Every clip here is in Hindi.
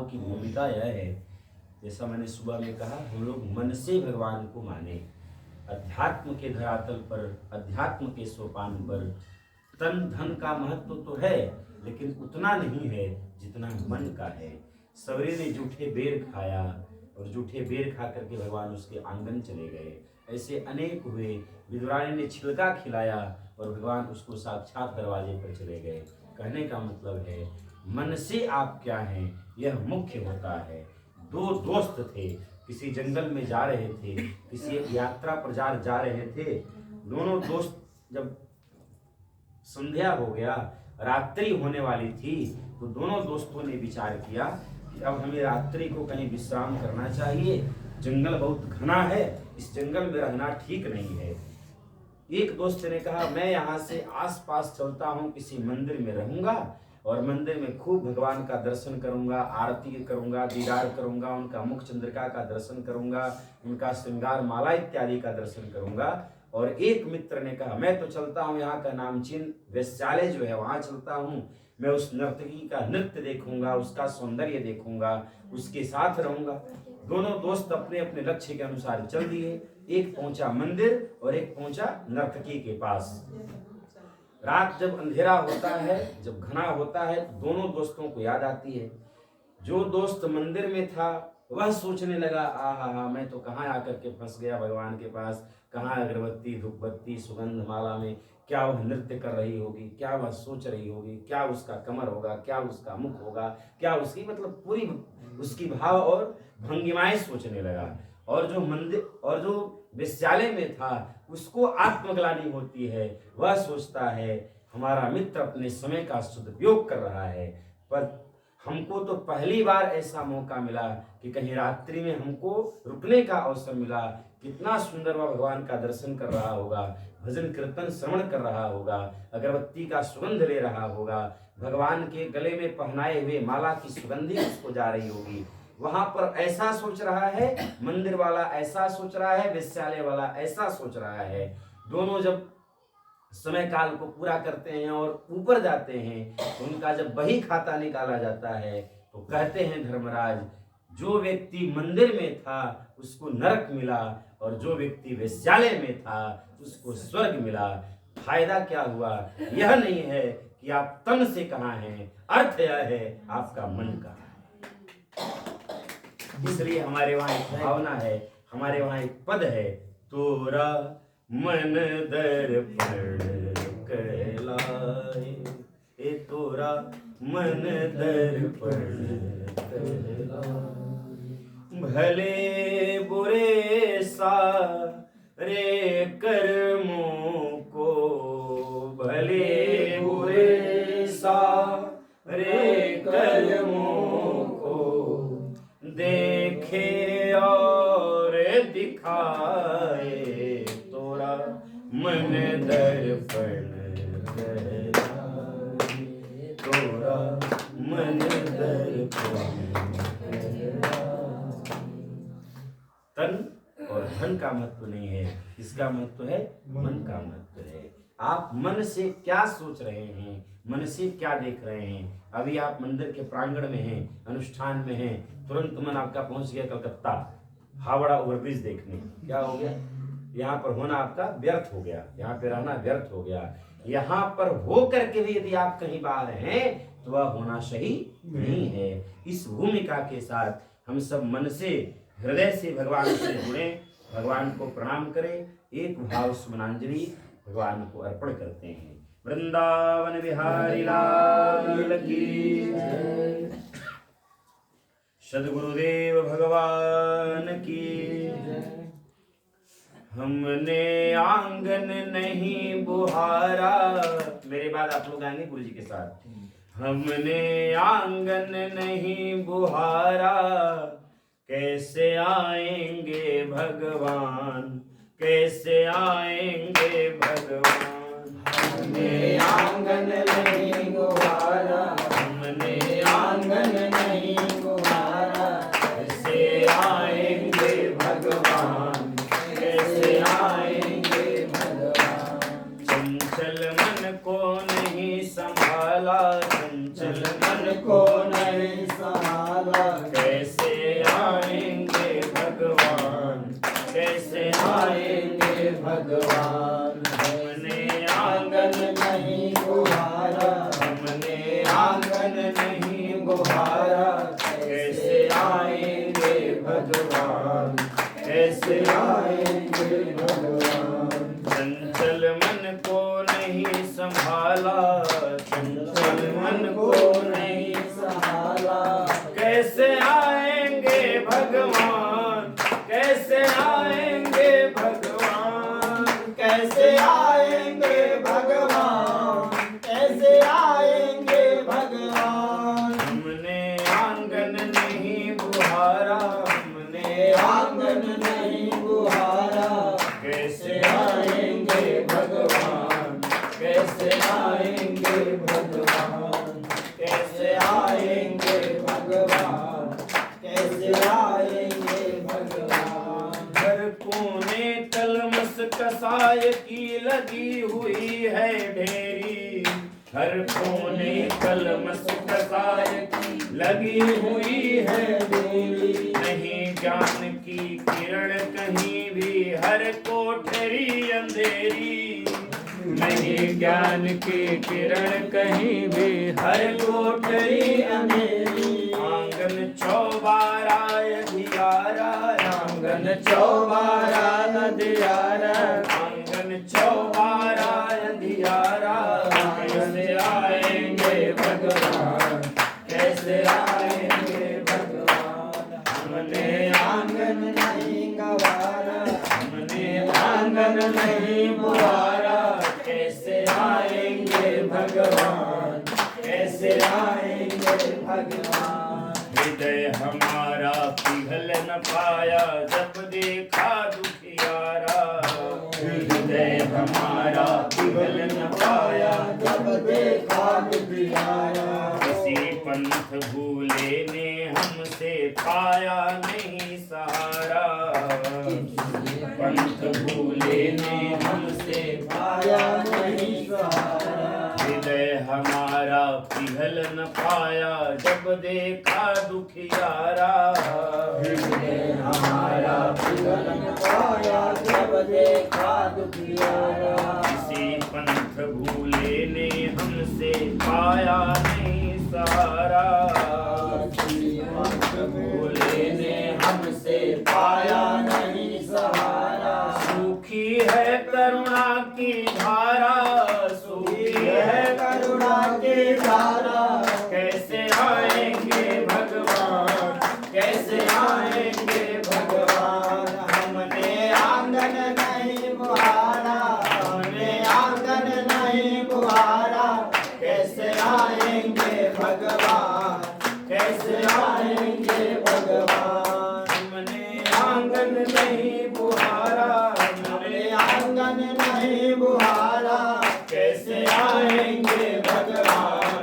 की भूमिका यह है, जैसा मैंने सुबह में कहा, हम लोग मन से भगवान को माने। अध्यात्म के धरातल पर, अध्यात्म के सोपान पर तन धन का महत्व तो है, लेकिन उतना नहीं है जितना मन का है। सवरे ने जूठे बेर खाया और जूठे बेर खा करके भगवान उसके आंगन चले गए। ऐसे अनेक हुए। विदुरानी ने छिलका खिलाया और भगवान उसको साक्षात दरवाजे पर चले गए। कहने का मतलब है मन से आप क्या हैं यह मुख्य होता है। दो दोस्त थे, किसी जंगल में जा रहे थे, किसी यात्रा पर जा रहे थे। दोनों दोस्त जब संध्या हो गया, रात्रि होने वाली थी, तो दोनों दोस्तों ने विचार किया कि अब हमें रात्रि को कहीं विश्राम करना चाहिए। जंगल बहुत घना है, इस जंगल में रहना ठीक नहीं है। एक दोस्त ने कहा मैं यहाँ से आसपास चलता हूँ, किसी मंदिर में रहूंगा और मंदिर में खूब भगवान का दर्शन करूंगा, आरती करूंगा, दीदार करूंगा, उनका मुख चंद्रिका का दर्शन करूंगा, उनका श्रृंगार माला इत्यादि का दर्शन करूंगा। और एक मित्र ने कहा मैं तो चलता हूँ, यहाँ का नामचीन वेश्यालय जो है वहां चलता हूँ, मैं उस नर्तकी का नृत्य देखूंगा, उसका सौंदर्य देखूंगा, उसके साथ रहूंगा। दोनों दोस्त अपने अपने लक्ष्य के अनुसार चल दिए। एक पहुंचा मंदिर और एक पहुंचा नर्तकी के पास। रात जब अंधेरा होता है, जब घना होता है, तो दोनों दोस्तों को याद आती है। जो दोस्त मंदिर में था वह सोचने लगा आहा मैं तो कहाँ आकर के फंस गया भगवान के पास। कहाँ अगरबत्ती धूपबत्ती सुगंध माला में क्या वह नृत्य कर रही होगी, क्या वह सोच रही होगी, क्या उसका कमर होगा, क्या उसका मुख होगा, क्या उसकी मतलब पूरी उसकी भाव और भंगिमाएं सोचने लगा। और जो मंदिर और जो विश्यालय में था उसको आत्मग्लानि होती है। वह सोचता है हमारा मित्र अपने समय का सदुपयोग कर रहा है, पर हमको तो पहली बार ऐसा मौका मिला कि कहीं रात्रि में हमको रुकने का अवसर मिला। कितना सुंदर वह भगवान का दर्शन कर रहा होगा, भजन कीर्तन श्रवण कर रहा होगा, अगरबत्ती का सुगंध ले रहा होगा, भगवान के गले में पहनाए हुए माला की सुगंधी उसको जा रही होगी। वहां पर ऐसा सोच रहा है, मंदिर वाला ऐसा सोच रहा है, वेश्यालय वाला ऐसा सोच रहा है। दोनों जब समय काल को पूरा करते हैं और ऊपर जाते हैं, तो उनका जब बही खाता निकाला जाता है तो कहते हैं धर्मराज जो व्यक्ति मंदिर में था उसको नरक मिला और जो व्यक्ति वेश्यालय में था उसको स्वर्ग मिला। फायदा क्या हुआ? यह नहीं है कि आप तन से कहाँ हैं, अर्थ यह है आपका मन कहाँ है। इसलिए हमारे वहां एक भावना है, हमारे वहां एक पद है, तोरा मन दर्पण कहलाए, ए तोरा मन दर्पण कहलाए। भले बुरे सारे कर्मों को, भले बुरे सारे कर्मों को देखे और दिखाए, तोरा मन दर्पण कहलाए, तोरा मन दर्पण। तन और धन का महत्व नहीं है, इसका महत्व है मन का महत्व है। आप मन से क्या सोच रहे हैं, मन से क्या देख रहे हैं। अभी आप मंदिर के प्रांगण में हैं, अनुष्ठान में हैं, तुरंत मन आपका पहुंच गया कलकत्ता हावड़ा ओवरब्रिज देखने। क्या हो गया? यहाँ पर होना आपका व्यर्थ हो गया, यहाँ पे रहना व्यर्थ हो गया। यहाँ पर हो करके भी यदि आप कहीं बाहर हैं तो वह होना सही नहीं है। इस भूमिका के साथ हम सब मन से, हृदय से भगवान से जुड़े, भगवान को प्रणाम करें, एक भाव सुमनांजलि भगवान को अर्पण करते हैं। वृंदावन बिहारी लाल की जय, सद्गुरुदेव भगवान की जय। हमने आंगन नहीं बुहारा, मेरे बाद आप लोग आएंगे गुरु जी के साथ। हमने आंगन नहीं बुहारा, कैसे आएंगे भगवान, कैसे आएंगे भगवान। हमने आंगन नहीं बुहारा, हमने आंगन नहीं बुहारा, कैसे आएंगे भगवान, कैसे आएंगे भगवान। चंचल मन को नहीं संभाला, चंचल मन को नहीं संभाला, कैसे आएंगे भगवान, कैसे आएंगे भगवान। चंचल मन को नहीं संभाला, चंचल मन को नहीं संभाला, कैसे आएंगे भगवान, कैसे आएंगे भगवान, कैसे आएंगे भगवान, कैसे आएंगे भगवान। हमने आंगन नहीं बुहारा, हमने आंगन नहीं बुहारा, कैसे आएंगे भगवान, कैसे आएंगे भगवान, कैसे आएंगे भगवान, कैसे आएंगे भगवान। हर कोने तलमस कसाय की लगी हुई है ढेरी, हर कोने कलमस कसाय की लगी हुई है ढेरी। नहीं ज्ञान की किरण कहीं भी, हर कोठरी अंधेरी, नहीं ज्ञान की किरण कहीं भी, हर कोठरी अंधेरी। आंगन चौबारा अंधियारा, आंगन चौबारा अंधियारा, आंगन चौबारा अंधियारा, कैसे आएंगे भगवान, कैसे आएंगे भगवान। हमने आंगन नहीं गवारा, हमने आंगन नहीं बुहारा, कैसे आएंगे भगवान, कैसे आएंगे भगवान। हृदय हमारा पिघल न पाया जब देखा दुखियारा, हृदय हमारा पिघल न पाया जब देखा दुखियारा। किसी पंथ भूले ने हमसे पाया नहीं सहारा, पंथ भूले ने हमसे पाया नहीं सहारा। हृदय हमारा पिघल न पाया जब देखा दुखियारा, हृदय हमारा पिघल न पाया जब देखा दुखियारा। किसी पंथ भूले ने हमसे पाया नहीं सहारा, किसी पंथ भूले ने हमसे पाया नहीं सहारा। सूखी है करुणा की धारा, सूखी है करुणा की धारा, कैसे आएंगे भगवान, कैसे आएंगे भगवान। हमने आंगन नहीं बुहारा, हमने आंगन नहीं बुहारा, कैसे आएंगे भगवान, कैसे आएंगे भगवान। हमने आंगन नहीं बुहारा, हमने आंगन नहीं बुहारा, कैसे आएंगे भगवान,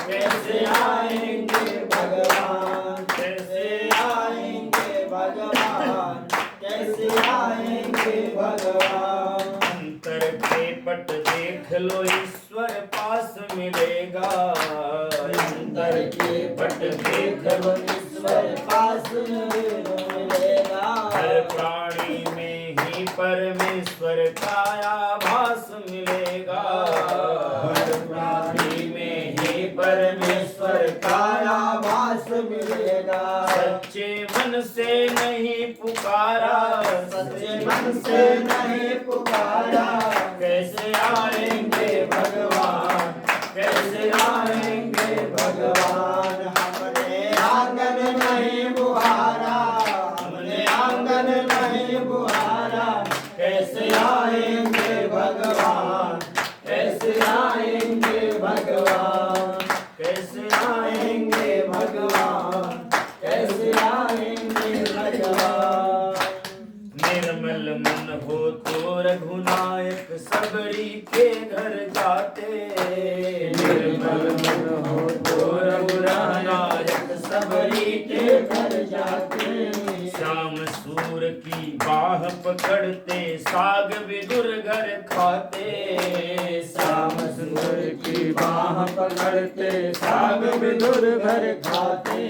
कैसे आएंगे भगवान, कैसे आएंगे भगवान, कैसे आएंगे भगवान। अंतर के पट देख लो ईश्वर पास मिलेगा, अंतर के पट देख लो ईश्वर पास मिलेगा। हर प्राणी में ही परमेश्वर का आभास मिलेगा, हर प्राणी में ही परमेश्वर का आभास मिलेगा। सच्चे मन से नहीं पुकारा, सच्चे मन से नहीं पुकारा, कैसे आएंगे भगवान, कैसे आएंगे भगवान। हमने आंगन नहीं बुहारा, हमने आंगन नहीं बुहारा, कैसे आएंगे भगवान, कैसे आएंगे भगवान, कैसे आएंगे भगवान, कैसे आएंगे भगवान। निर्मल मन हो तो रघुनायक सबरी के घर जाते, निर्मल मन हो तो रघुनायक सबरी के घर जाते। श्याम सूर की बाह पकड़ते साग विदुर घर खाते, श्याम सूर की बाह पकड़ते साग विदुर घर खाते।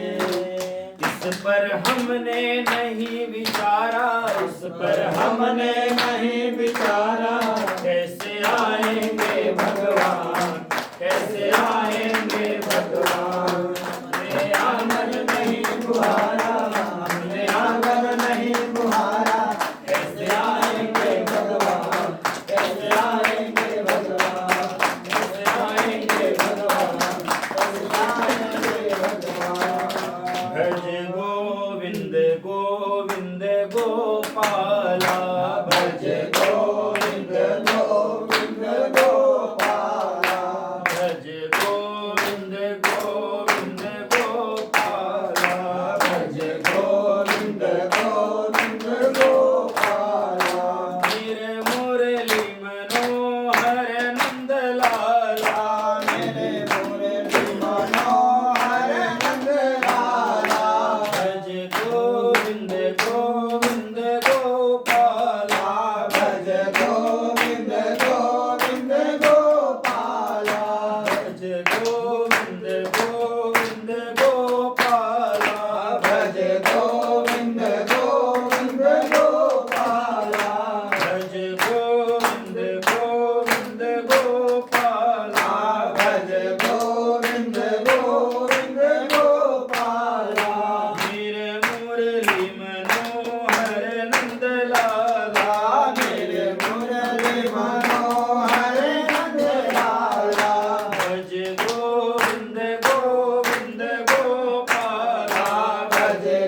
इस पर हमने नहीं विचारा, इस पर हमने नहीं विचारा, कैसे आएंगे भगवान, कैसे आएंगे भगवान। हमने आंगन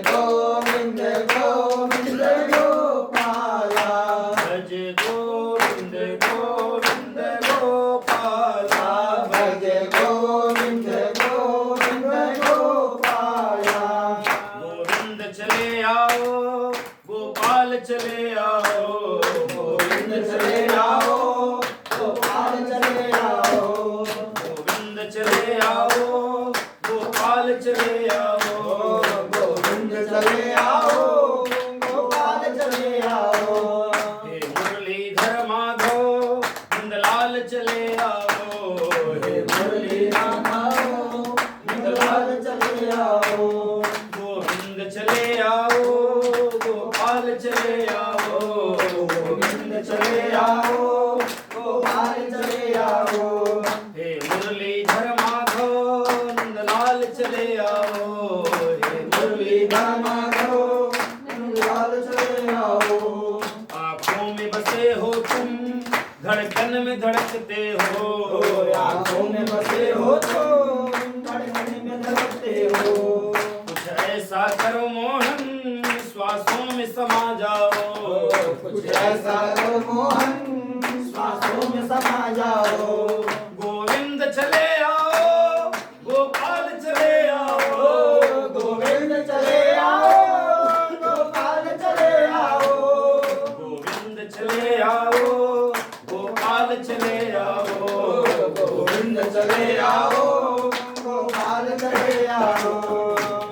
गोविंद गोविंद गोपाला भज गोविंद गोविंद गोपाला भज गोविंद गोविंद गोपाला गोविंद चले आओ गोपाल चले आओ गोविंद चले आओ गोपाल चले आओ गोविंद चले आओ गोपाल चले आओ गोविंद चले आओ गोपाल चले आओ हे मुरलीधर माधव नंदलाल चले आओ हे मुरली माधव नंदलाल चले आओ गोविंद चले आओ गोपाल चले आओ गोविंद चले आओ गोपाल चले आओ हे मुरलीधर माधव नंदलाल चले आओ हे मुरलीधर माधव नंदलाल चले आओ आँखों में बसे हो तुम धड़कन में धड़कते हो आँखों में बसे हो तो धड़कन में धड़कते हो कुछ ऐसा करो मोहन श्वासों में समा जाओ कुछ ऐसा करो मोहन श्वासों में समा जाओ गोविंद चले आओ गोपाल चले आओ गोविंद चले आओ गोपाल चले आओ गोविंद चले आओ गोपाल चले आओ गोविंद चले आओ गोपाल चले आओ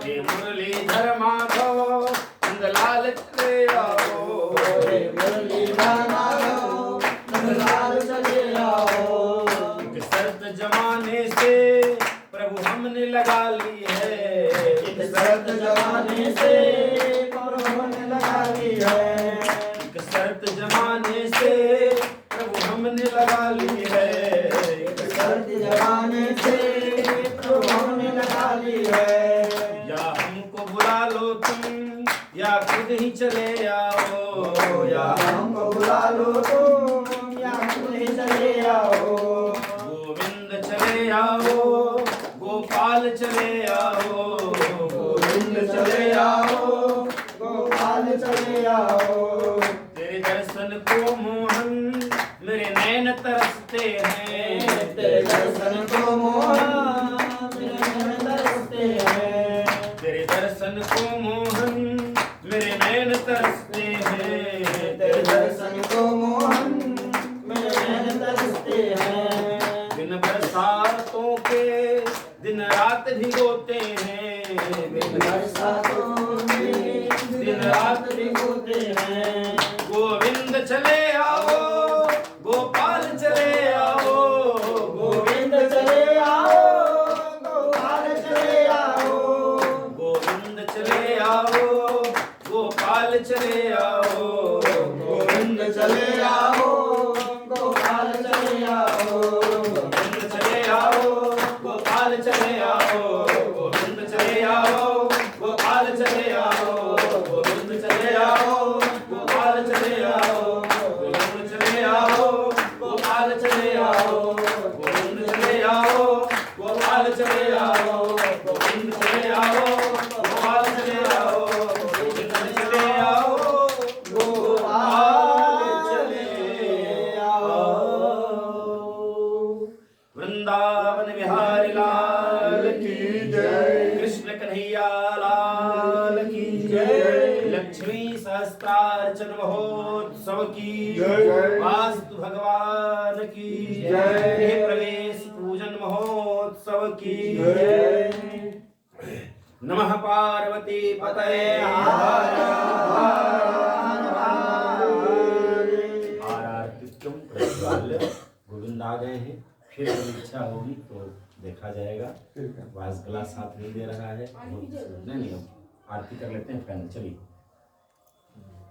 हे मुरलीधर माधव नंदलाल चले आओ हे मुरलीधर माधव नंदलाल चले आओ एक शर्त जमाने से प्रभु हमने लगा ली है एक शर्त जमाने से प्रभु ने लगा ली है एक शर्त जमाने से प्रभु हमने लगा ली है एक शर्त जमाने से प्रभु ने लगा ली है या हमको बुला लो तुम या खुद ही चले आओ या हमको बुला लो तुम या खुद ही चले आओ गोविंद चले आओ गोपाल चले आओ गोविंद चले आओ गोपाल चले आओ तेरे दर्शन को मोहन मेरे नैन तरसते हैं तेरे दर्शन को मोहन मेरे नैन तरसते हैं तेरे दर्शन को मोहन मेरे नैन तरसते हैं तेरे दर्शन को मोहन मेरे नैन तरसते हैं दिन बरसातों के दिन रात भिगोते हैं बिन बरसातों में दिन रात भिगोते हैं गोविंद चले आओ गोपाल चले आओ गोविंद चले आओ गोपाल चले आओ गोविंद चले आओ गोपाल चले आओ गोविंद चले आओ गोपाल चले आओ गोविंद चले आओ गोपाल चले आओ गोविंद चले आओ गोपाल चले आओ गोविंद चले आओ गोपाल चले आओ गोविंद चले आओ गोपाल चले आओ गोविंद चले आओ गोपाल चले आओ गोविंद चले आओ गोपाल चले आओ गोविंद चले आओ गोपाल चले आओ वृंदावन बिहारी लाल की जय कृष्ण कन्हैया लाल की जय लक्ष्मी सहस्त्रार्चन महोत्सव की जय वास्तु भगवान की जय गृह प्रवेश पूजन महोत्सव की जय नमः पार्वती पतये आरतिक्यम प्रतिपाल्य गोविंद आ गए हैं फिर अगर इच्छा होगी तो देखा जाएगा वास गला साथ नहीं दे रहा है नहीं अब आरती कर लेते हैं फाइनल चलिए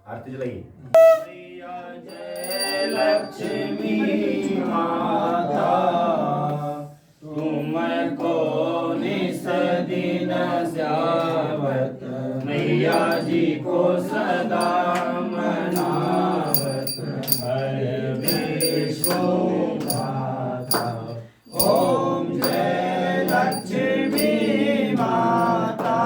आरती जलाइए मैया जय लक्ष्मी माता तुमको निस दिन स्यावत मैया जी को सदा मनावत हर विश्व माता ओम जय लक्ष्मी माता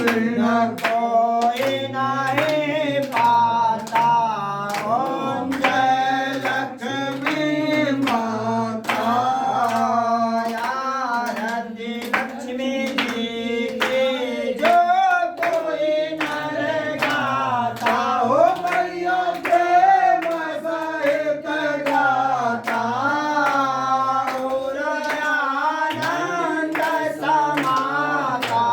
बिना कोई नहीं पाता। ओम जय लक्ष्मी माता। आरती लक्ष्मी जी की जो कोई नर गाता। हो मैया प्रेम सहित गाता। और आनंद समाता।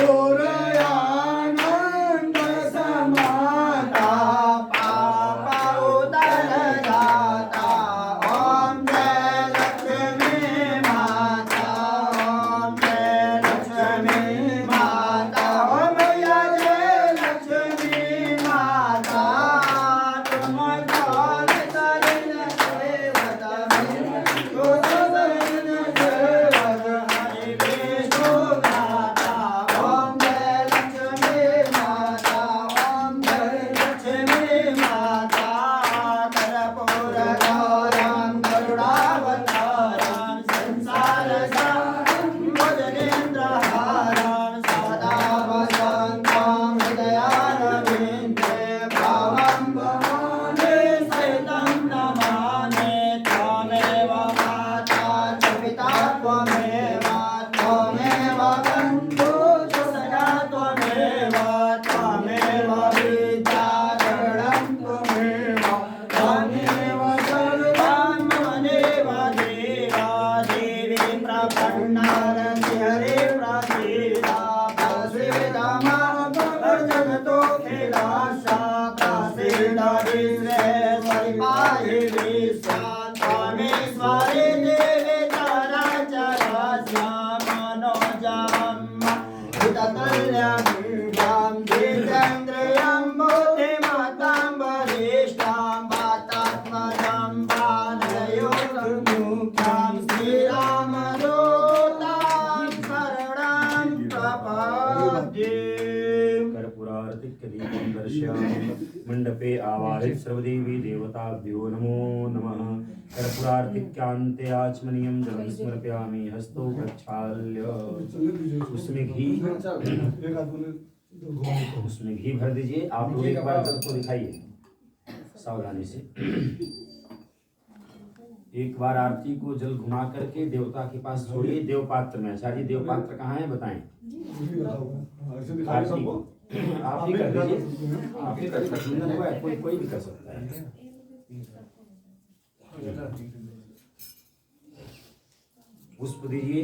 और आनंद समाता। पापा उतर जाता। ओम जय लक्ष्मी माता। ओम जय लक्ष्मी माता। ओम मैया जय लक्ष्मी माता। तुम कौन शरण सेवक तो शरण सेवक हरि विष्णु गाता। ओम जय लक्ष्मी माता। ओम जय लक्ष्मी माता। कर्पूर गौरं गरुडावतारं संसार सारं भुजगेन्द्रहारं सदा वसन्तं हृदयारविन्दे भावं भवामि सहितं नमामि। त्वमेव माता च पिता त्वमेव। त्वमेव बन्धु च सखा त्वमेव। त्वमेव विद्या गणं त्वमेव। त्वमेव सर्वं ममेव देवा। देवी प्रपन्नारति हरे प्रसीदा। प्रसीदा मां जगतो खिलासा। प्रसीदा विश्वेश्वरि पाहि विश्वां। त्वमेश्वरि देवी चराचरस्य मनोजवं भूततुल्यं जितेन्द्रियं बुद्धिमतां वरिष्ठां वातात्मजं वानरयोगमुख्यं श्रीरामदूतं शरणं प्रपद्ये। कर्पूरार्तिक्य दीपं दर्शयामि मंडपे आवाहित सर्वदेवी देवताभ्यो नमो नमः। कर्पूरार्तिक्यान्ते आचमनीयं जलं समर्पयामि हस्तौ प्रक्षाल्य। उसमें घी भर दीजिए। आप लोग एक बार जल को दिखाइए सावधानी से। एक बार आरती को जल घुमा करके देवता के पास छोड़िए देवपात्र में। आचार्य देवपात्र कहाँ है बताएं। आरती को आप ही कर दीजिए। आप ही कर सकते हैं। कोई भी कर सकता है। पुष्प दीजिए।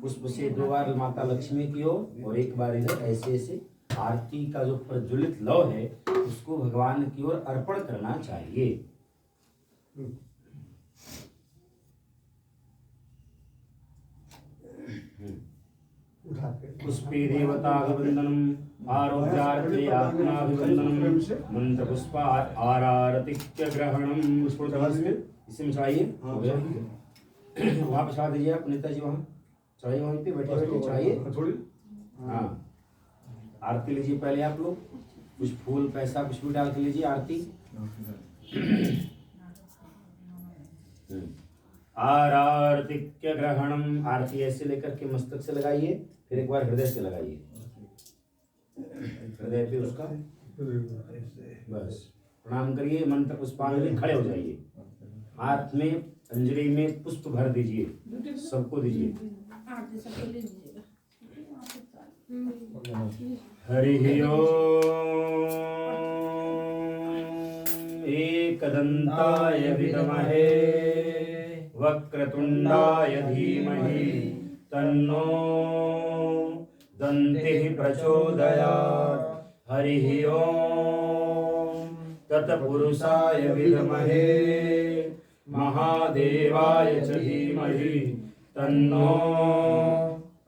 पुष्प से 2 बार माता लक्ष्मी की ओर और 1 बार इधर ऐसे ऐसे आरती का जो प्रज्वलित लौ है उसको भगवान की ओर अर्पण करना चाहिए। पुष्पे देवताभिवंदनम आरोग्यार्थे आत्माभिवंदनम मंत्र पुष्प आरारतिक्य ग्रहणम। इसे में चढ़ाइए। वहाँ पे चढ़ा दीजिए आप नेताजी। वहाँ चढ़ाइए। वहीं पे बैठे बैठे चढ़ाइए। हाँ आरती लीजिए पहले आप लोग। कुछ फूल पैसा कुछ भी डाल के लीजिए आरती। आरार्तिक्य ग्रहणम। आरती ऐसे लेकर के मस्तक से लगाइए। फिर एक बार हृदय से लगाइए। हृदय पे उसका बस प्रणाम करिए। मंत्र पुष्पांजलि खड़े हो जाइए। हाथ में अंजलि में पुष्प भर दीजिए। सबको दीजिए। हरि ओम। एकदंताय विद्महे वक्रतुंडाय धीमहि तन्नो दन्तिः प्रचोदयात्। हरि ओम तत्पुरुषाय विद्महे महादेवाय च धीमहि तन्नो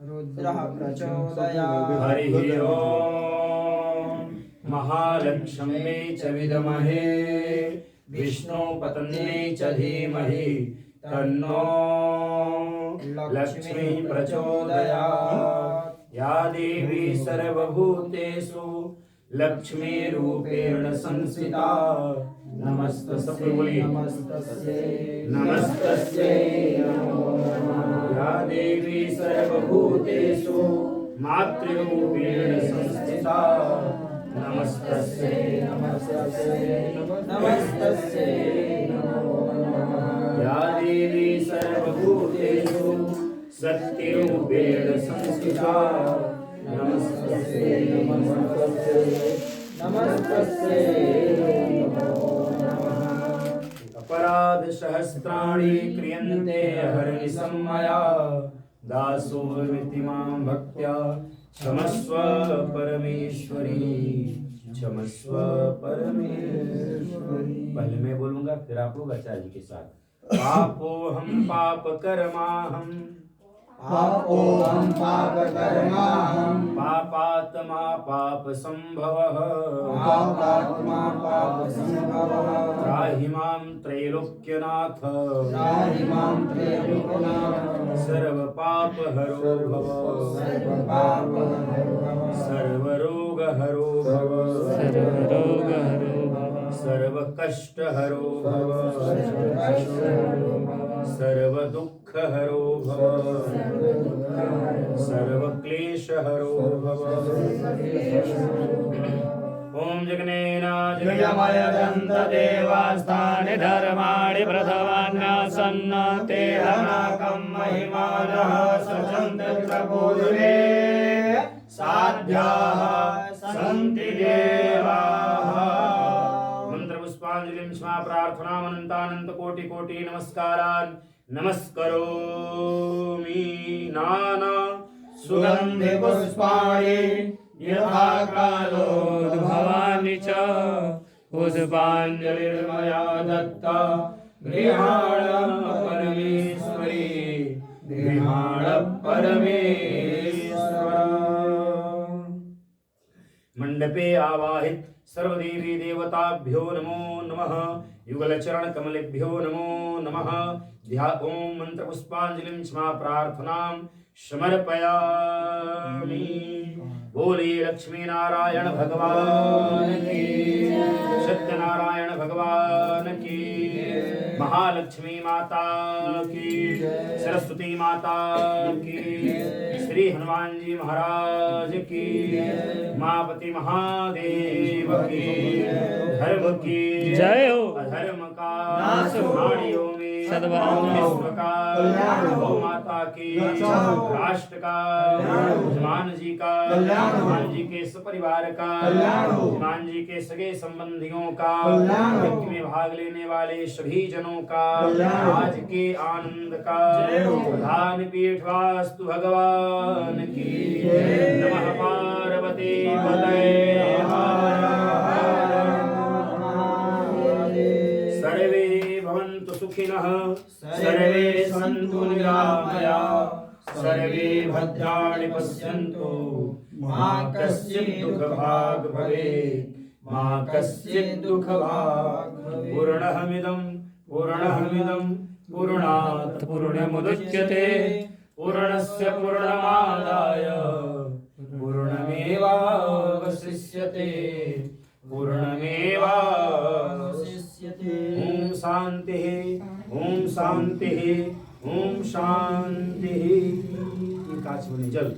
रुद्रः प्रचोदयात्। हरि ओम महालक्ष्म्यै च विद्महे विष्णुपत्न्यै च धीमहि तन्नो लक्ष्मी प्रचोदयात्। या देवी सर्वभूतेषु लक्ष्मीरूपेण संस्थिता नमस्तस्यै नमस्तस्यै नमो नमः। या देवी सर्वभूतेषु मातृरूपेण संस्थिता नमस्तस्यै नमस्तस्यै नमो नमः। या देवी सर्वभूतेषु शक्तिरूपेण संस्थिता नमस्तस्यै नमस्तस्यै नमो नमः। अपराध सहस्राणि क्रियन्ते हरनिशं मया दासोऽमिति मां भक्त्या क्षमस्व परमेश्वरी क्षमस्व परमेश्वरी। पहले मैं बोलूंगा फिर आप लोग आचार्य जी के साथ। पापोऽहं पापकर्माहं पापोऽहं पापकर्माहं पापात्मा पापसंभवः पापात्मा पापसंभवः त्राहि मां त्रैलोक्यनाथ त्राहि मां त्रैलोक्यनाथ सर्वपापहरो भव सर्वपापहरो भव सर्वरोगहरो भव सर्वकष्टहरो भव सर्वदुःखहरो भव सर्वक्लेशहरो भव। ओम जगन्नाथमयदन्तदेवास्तानि धर्माणि प्रथमान्यासन्न ते हनाकं महिमानः सचन्त प्रबोधने साध्याः सन्ति देवाः। मंत्रपुष्पाञ्जलिं स्मा प्रार्थनामनन्तानन्तकोटिकोटि नमस्कारान् नमस्करोमि। नाना सुगन्धिपुष्पाणि यथा कालोद्भवानि च पुष्पाञ्जलिर्मया दत्ता गृहाण परमेश्वरी गृहाण परमेश्वर। मंडपे आवाहित सर्वदेवी देवताभ्यो नमो नमः। युगलचरण कमलेभ्यो नमो नमः। ओम मंत्र पुष्पांजलिं स्मा प्रार्थनां समर्पयामि। बोले लक्ष्मी नारायण भगवान की सत्यनारायण भगवान की महालक्ष्मी माता की सरस्वती माता की श्री हनुमान जी महाराज की मापति महादेव की धर्म की जय हो। अधर्म का नाश हो। प्राणियों में सद्भावना विश्व का कल्याण हो। गौ माता की रक्षा हो। राष्ट्र का कल्याण हो। हनुमान जी का कल्याण हो। हनुमान जी के सपरिवार का कल्याण हो। हनुमान जी के सगे संबंधियों का कल्याण हो। यज्ञ में भाग लेने वाले सभी जनों का कल्याण हो। आज के आनंद का जय हो। प्रधान पीठवास्तु भगवान की जय। नमः पार्वती पतये हर हर सर्वे भवन्तु सुखिनः सर्वे सन्तु निरामयाः सर्वे भद्राणि पश्यन्तु मा कश्चित् दुःखभाग् भवेत् मा कश्चित् दुःखभाग् भवेत्। पूर्णमिदं पूर्णात् पूर्णमुदच्यते पूर्णस्य पूर्णमादाय पूर्णमेवावशिष्यते पूर्णमेवावशिष्यते। ओम शांति ओम शांति ओम शांति। काचमणि जल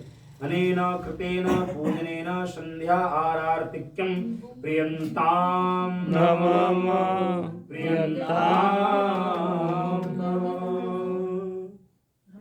अनेन कृतेन पूजनेन संध्या आरार्तिक्यं प्रियन्तां नमः प्रियन्तां